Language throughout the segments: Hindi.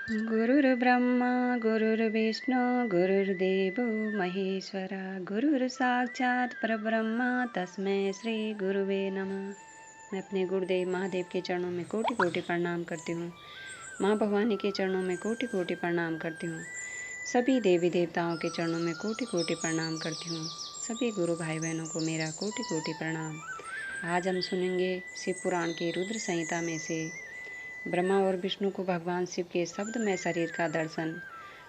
गुरुर्ब्रह्मा गुरुर्विष्णु गुरुर्देवो महेश्वरा गुरुर्साक्षात् परब्रह्मा तस्मै श्री गुरुवे नमः। मैं अपने गुरुदेव महादेव के चरणों में कोटि कोटि प्रणाम करती हूँ। माँ भवानी के चरणों में कोटि कोटि प्रणाम करती हूँ। सभी देवी देवताओं के चरणों में कोटि कोटि प्रणाम करती हूँ। सभी गुरु भाई बहनों को मेरा कोटि कोटि प्रणाम। आज हम सुनेंगे शिव पुराण की रुद्र संहिता में से ब्रह्मा और विष्णु को भगवान शिव के शब्द में शरीर का दर्शन।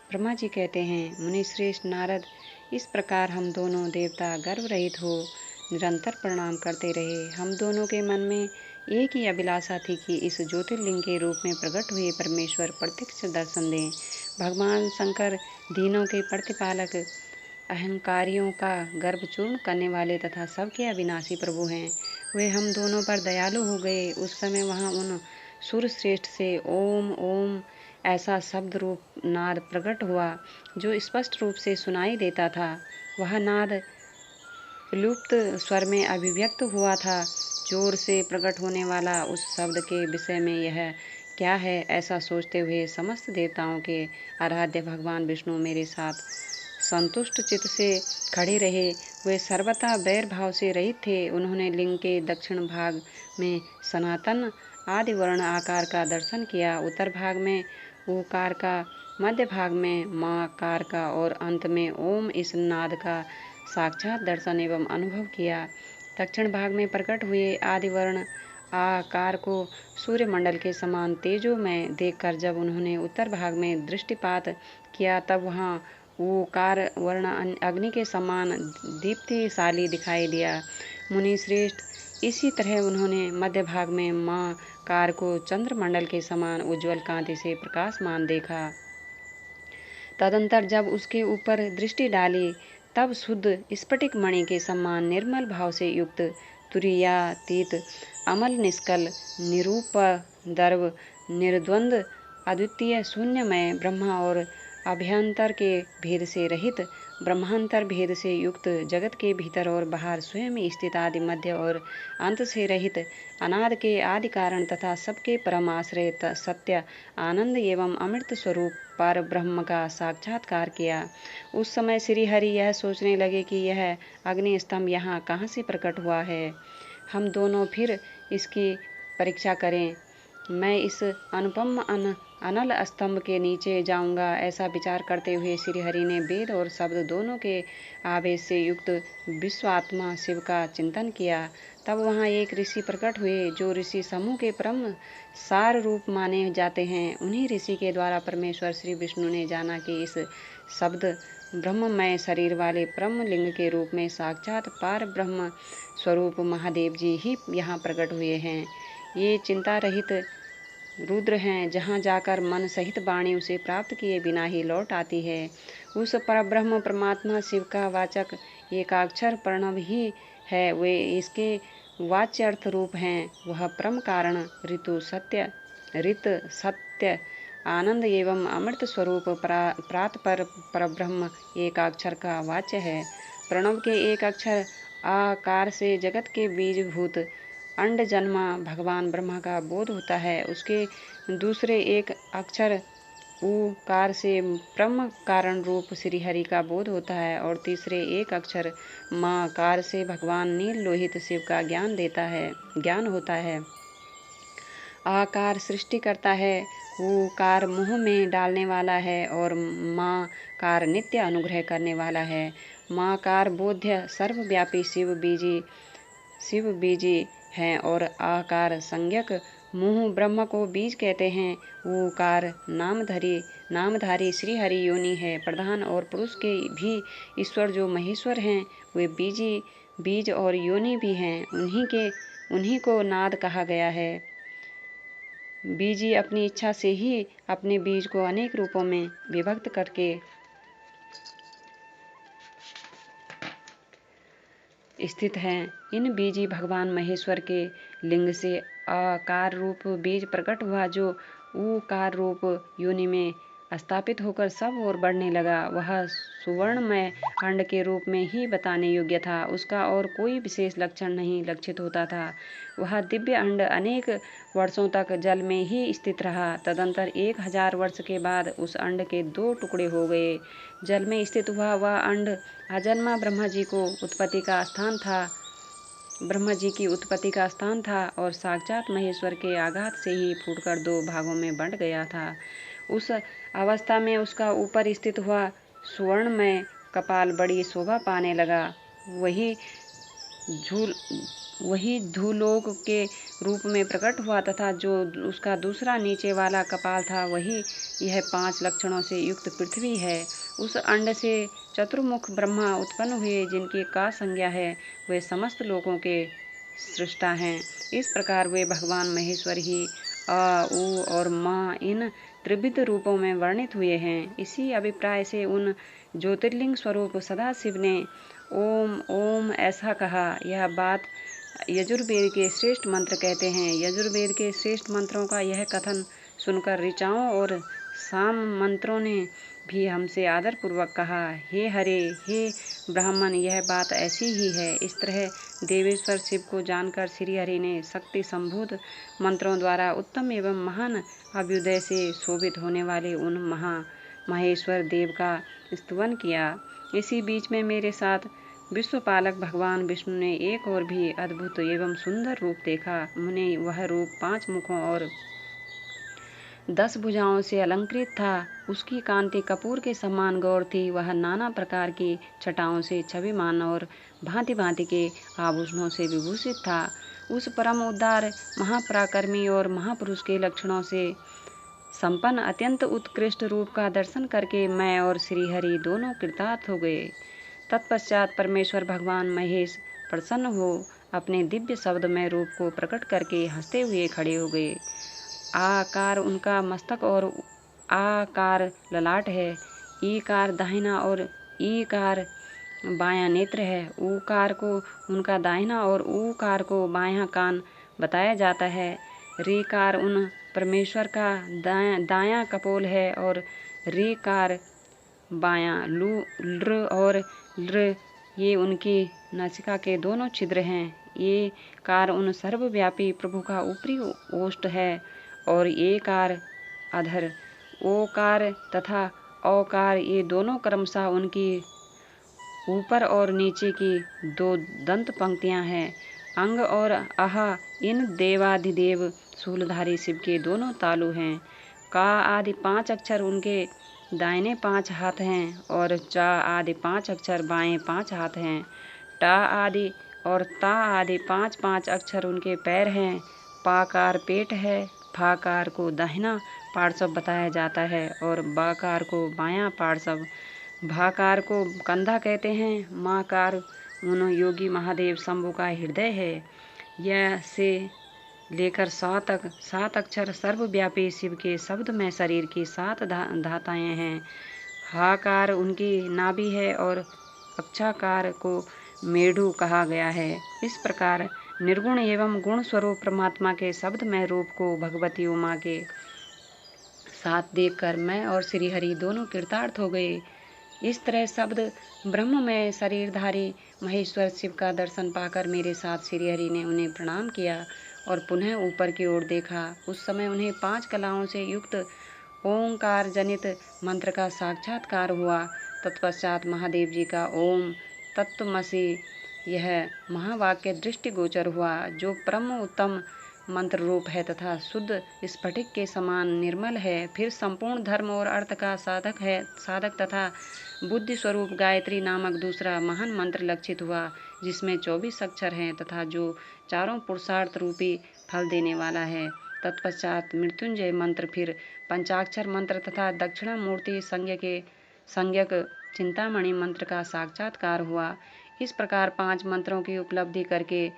ब्रह्मा जी कहते हैं, मुनि श्रेष्ठ नारद, इस प्रकार हम दोनों देवता गर्व रहित हो निरंतर प्रणाम करते रहे। हम दोनों के मन में एक ही अभिलाषा थी कि इस ज्योतिर्लिंग के रूप में प्रकट हुए परमेश्वर प्रत्यक्ष दर्शन दें। भगवान शंकर दीनों के प्रतिपालक, अहंकारियों का गर्भ चूर्ण करने वाले तथा सबके अविनाशी प्रभु हैं। वे हम दोनों पर दयालु हो गए। उस समय वहाँ उन सुर श्रेष्ठ से ओम ओम ऐसा शब्द रूप नाद प्रकट हुआ जो स्पष्ट रूप से सुनाई देता था। वह नाद लुप्त स्वर में अभिव्यक्त हुआ था। जोर से प्रकट होने वाला उस शब्द के विषय में यह क्या है, ऐसा सोचते हुए समस्त देवताओं के आराध्य भगवान विष्णु मेरे साथ संतुष्ट चित्त से खड़े रहे। वे सर्वथा बैर भाव से रहित थे। उन्होंने लिंग के दक्षिण भाग में सनातन आदि वर्ण आकार का दर्शन किया, उत्तर भाग में ओकार का, मध्य भाग में माकार का और अंत में ओम इस नाद का साक्षात दर्शन एवं अनुभव किया। दक्षिण भाग में प्रकट हुए आदि वर्ण आकार को सूर्यमंडल के समान तेजो में देखकर जब उन्होंने उत्तर भाग में दृष्टिपात किया, तब वहाँ ओकार वर्ण अग्नि के समान दीप्तिशाली दिखाई दिया। मुनि श्रेष्ठ, इसी तरह उन्होंने मध्य भाग में माँ कार को चंद्रमंडल के समान उज्ज्वल कांति से प्रकाशमान देखा। तदंतर जब उसके ऊपर दृष्टि डाली, तब शुद्ध स्फटिक मणि के समान निर्मल भाव से युक्त, तुरीयातीत, अमल निष्कल, निरूपद्रव, निर्द्वंद, अद्वितीय, शून्यमय, ब्रह्मा और अभ्यंतर के भेद से रहित, ब्रह्मांतर भेद से युक्त, जगत के भीतर और बाहर स्वयं स्थित, आदि मध्य और अंत से रहित, अनादि के आदि कारण तथा सबके परम आश्रय सत्य आनंद एवं अमृत स्वरूप पर ब्रह्म का साक्षात्कार किया। उस समय श्री हरि यह सोचने लगे कि यह अग्नि स्तंभ यहाँ कहाँ से प्रकट हुआ है। हम दोनों फिर इसकी परीक्षा करें। मैं इस अनुपम अनल स्तंभ के नीचे जाऊंगा। ऐसा विचार करते हुए श्री हरि ने वेद और शब्द दोनों के आवेश से युक्त विश्वात्मा शिव का चिंतन किया। तब वहाँ एक ऋषि प्रकट हुए जो ऋषि समूह के परम सार रूप माने जाते हैं। उन्हीं ऋषि के द्वारा परमेश्वर श्री विष्णु ने जाना कि इस शब्द ब्रह्ममय शरीर वाले परम लिंग के रूप में साक्षात पार ब्रह्म स्वरूप महादेव जी ही यहाँ प्रकट हुए हैं। ये चिंता रहित रुद्र हैं, जहाँ जाकर मन सहित वाणी उसे प्राप्त किए बिना ही लौट आती है। उस परब्रह्म परमात्मा शिव का वाचक एकाक्षर प्रणव ही है। वे इसके वाच्य अर्थ रूप हैं। वह परम कारण ऋतु सत्य ऋत सत्य आनंद एवं अमृत स्वरूप प्रात पर परब्रह्म एक अक्षर का वाच्य है। प्रणव के एक अक्षर आकार से जगत के बीजभूत अंड जन्मा भगवान ब्रह्मा का बोध होता है। उसके दूसरे एक अक्षर उकार से ब्रह्म कारण रूप श्री हरि का बोध होता है और तीसरे एक अक्षर माँ कार से भगवान नील लोहित शिव का ज्ञान होता है। आकार सृष्टि करता है, उकार मुँह में डालने वाला है और माँ कार नित्य अनुग्रह करने वाला है। माँ कार बोध्य सर्वव्यापी शिव बीजी हैं और आकार संज्ञक मुँह ब्रह्म को बीज कहते हैं। उकार नामधारी श्री हरि योनि है। प्रधान और पुरुष के भी ईश्वर जो महेश्वर हैं, वे बीज और योनि भी हैं। उन्हीं को नाद कहा गया है। बीजी अपनी इच्छा से ही अपने बीज को अनेक रूपों में विभक्त करके स्थित हैं। इन बीजी भगवान महेश्वर के लिंग से आकार रूप बीज प्रकट हुआ जो उकार रूप योनि में स्थापित होकर सब ओर बढ़ने लगा। वह सुवर्णमय अंड के रूप में ही बताने योग्य था, उसका और कोई विशेष लक्षण नहीं लक्षित होता था। वह दिव्य अंड अनेक वर्षों तक जल में ही स्थित रहा। तदंतर 1000 वर्ष के बाद उस अंड के 2 टुकड़े हो गए। जल में स्थित हुआ वह अंड अजन्मा ब्रह्मा जी की उत्पत्ति का स्थान था और साक्षात महेश्वर के आघात से ही फूटकर 2 भागों में बंट गया था। उस अवस्था में उसका ऊपर स्थित हुआ सुवर्णमय कपाल बड़ी शोभा पाने लगा। वही धूलोक के रूप में प्रकट हुआ तथा जो उसका दूसरा नीचे वाला कपाल था वही यह 5 लक्षणों से युक्त पृथ्वी है। उस अंड से चतुर्मुख ब्रह्मा उत्पन्न हुए, जिनकी का संज्ञा है, वे समस्त लोकों के सृष्टा हैं। इस प्रकार वे भगवान महेश्वर ही अ, उ और म इन त्रिविध रूपों में वर्णित हुए हैं। इसी अभिप्राय से उन ज्योतिर्लिंग स्वरूप सदाशिव ने ओम ओम ऐसा कहा। यह बात यजुर्वेद के श्रेष्ठ मंत्र कहते हैं। यजुर्वेद के श्रेष्ठ मंत्रों का यह कथन सुनकर ऋचाओं और साम मंत्रों ने भी हमसे आदर पूर्वक कहा, हे हरे, हे ब्राह्मण, यह बात ऐसी ही है। इस तरह देवेश्वर शिव को जानकर श्री हरि ने शक्ति संभूत मंत्रों द्वारा उत्तम एवं महान अभ्युदय से शोभित होने वाले उन महेश्वर देव का स्तुवन किया। इसी बीच में मेरे साथ विश्वपालक भगवान विष्णु ने एक और भी अद्भुत एवं सुंदर रूप देखा। उन्हें वह रूप 5 मुखों और 10 भुजाओं से अलंकृत था। उसकी कांति कपूर के समान गौर थी। वह नाना प्रकार की छटाओं से छविमान और भांति भांति के आभूषणों से विभूषित था। उस परम उदार महापराक्रमी और महापुरुष के लक्षणों से संपन्न अत्यंत उत्कृष्ट रूप का दर्शन करके मैं और श्रीहरि दोनों कृतार्थ हो गए। तत्पश्चात परमेश्वर भगवान महेश प्रसन्न हो अपने दिव्य शब्दमय रूप को प्रकट करके हंसते हुए खड़े हो गए। आकार उनका मस्तक और आकार ललाट है। ईकार दाहिना और ईकार बायां नेत्र है। ऊकार को उनका दाहिना और ऊकार को बायां कान बताया जाता है। रीकार उन परमेश्वर का दायां कपोल है और रीकार बायां। लृ और लृ ये उनकी नासिका के दोनों छिद्र हैं। ये कार उन सर्वव्यापी प्रभु का ऊपरी ओष्ठ है और ये कार अधर। ओकार तथा औकार ये दोनों क्रमशः उनकी ऊपर और नीचे की 2 दंत पंक्तियां हैं। अंग और अह इन देवाधिदेव शूलधारी शिव के दोनों तालु हैं। का आदि 5 अक्षर उनके दाहिने 5 हाथ हैं और चा आदि 5 अक्षर बाएं 5 हाथ हैं। टा आदि और ता आदि 5 अक्षर उनके पैर हैं। पाकार पेट है। फाकार को दाहिना पार्श्व बताया जाता है और बाकार को बायां पार्श्व। भाकार को कंधा कहते हैं। माकार उन योगी महादेव शंभु का हृदय है। यह से लेकर 7 अक्षर सर्वव्यापी शिव के शब्दमय शरीर की 7 धाताएं हैं। हाकार उनकी नाभि है और अक्षाकार को मेढु कहा गया है। इस प्रकार निर्गुण एवं गुण स्वरूप परमात्मा के शब्दमय रूप को भगवती उमा के साथ देखकर मैं और श्रीहरि दोनों कृतार्थ हो गए। इस तरह शब्द ब्रह्म में शरीरधारी महेश्वर शिव का दर्शन पाकर मेरे साथ श्रीहरि ने उन्हें प्रणाम किया और पुनः ऊपर की ओर देखा। उस समय उन्हें 5 कलाओं से युक्त ओंकार जनित मंत्र का साक्षात्कार हुआ। तत्पश्चात महादेव जी का ओम तत्त्वमसि यह महावाक्य दृष्टिगोचर हुआ, जो परम उत्तम मंत्र रूप है तथा शुद्ध स्फटिक के समान निर्मल है। फिर संपूर्ण धर्म और अर्थ का साधक तथा बुद्धि स्वरूप गायत्री नामक दूसरा महान मंत्र लक्षित हुआ, जिसमें 24 अक्षर हैं तथा जो चारों पुरुषार्थ रूपी फल देने वाला है। तत्पश्चात मृत्युंजय मंत्र, फिर पंचाक्षर मंत्र तथा दक्षिणा मूर्ति संज्ञक चिंतामणि मंत्र का साक्षात्कार हुआ। इस प्रकार 5 मंत्रों की उपलब्धि करके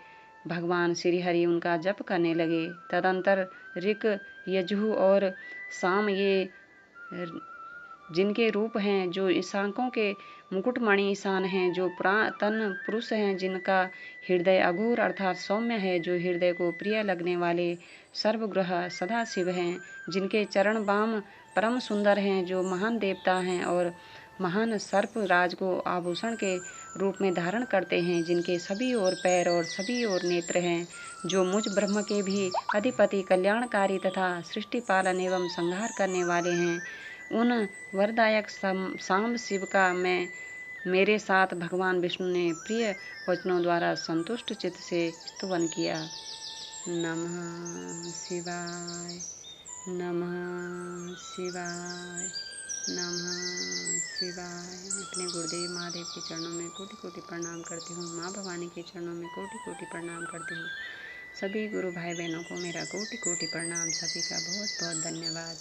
भगवान श्रीहरि उनका जप करने लगे। तदंतर ऋक, यजुः और साम ये जिनके रूप हैं, जो ईशानों के मुकुटमणि ईशान हैं, जो पुरातन पुरुष हैं, जिनका हृदय अघोर अर्थात सौम्य है, जो हृदय को प्रिय लगने वाले सर्वग्रह सदाशिव हैं, जिनके चरण बाम परम सुंदर हैं, जो महान देवता हैं और महान सर्प राज को आभूषण के रूप में धारण करते हैं, जिनके सभी ओर पैर और सभी ओर नेत्र हैं, जो मुझ ब्रह्म के भी अधिपति कल्याणकारी तथा सृष्टि पालन एवं संहार करने वाले हैं, उन वरदायक सांब शिव का मैं मेरे साथ भगवान विष्णु ने प्रिय वचनों द्वारा संतुष्ट चित्त से स्तुवन किया। नमः शिवाय, नमः शिवाय, नमः शिवाय। मैं अपने गुरुदेव महादेव के चरणों में कोटि कोटि प्रणाम करती हूँ। माँ भवानी के चरणों में कोटि कोटि प्रणाम करती हूँ। सभी गुरु भाई बहनों को मेरा कोटि कोटि प्रणाम। सभी का बहुत बहुत धन्यवाद।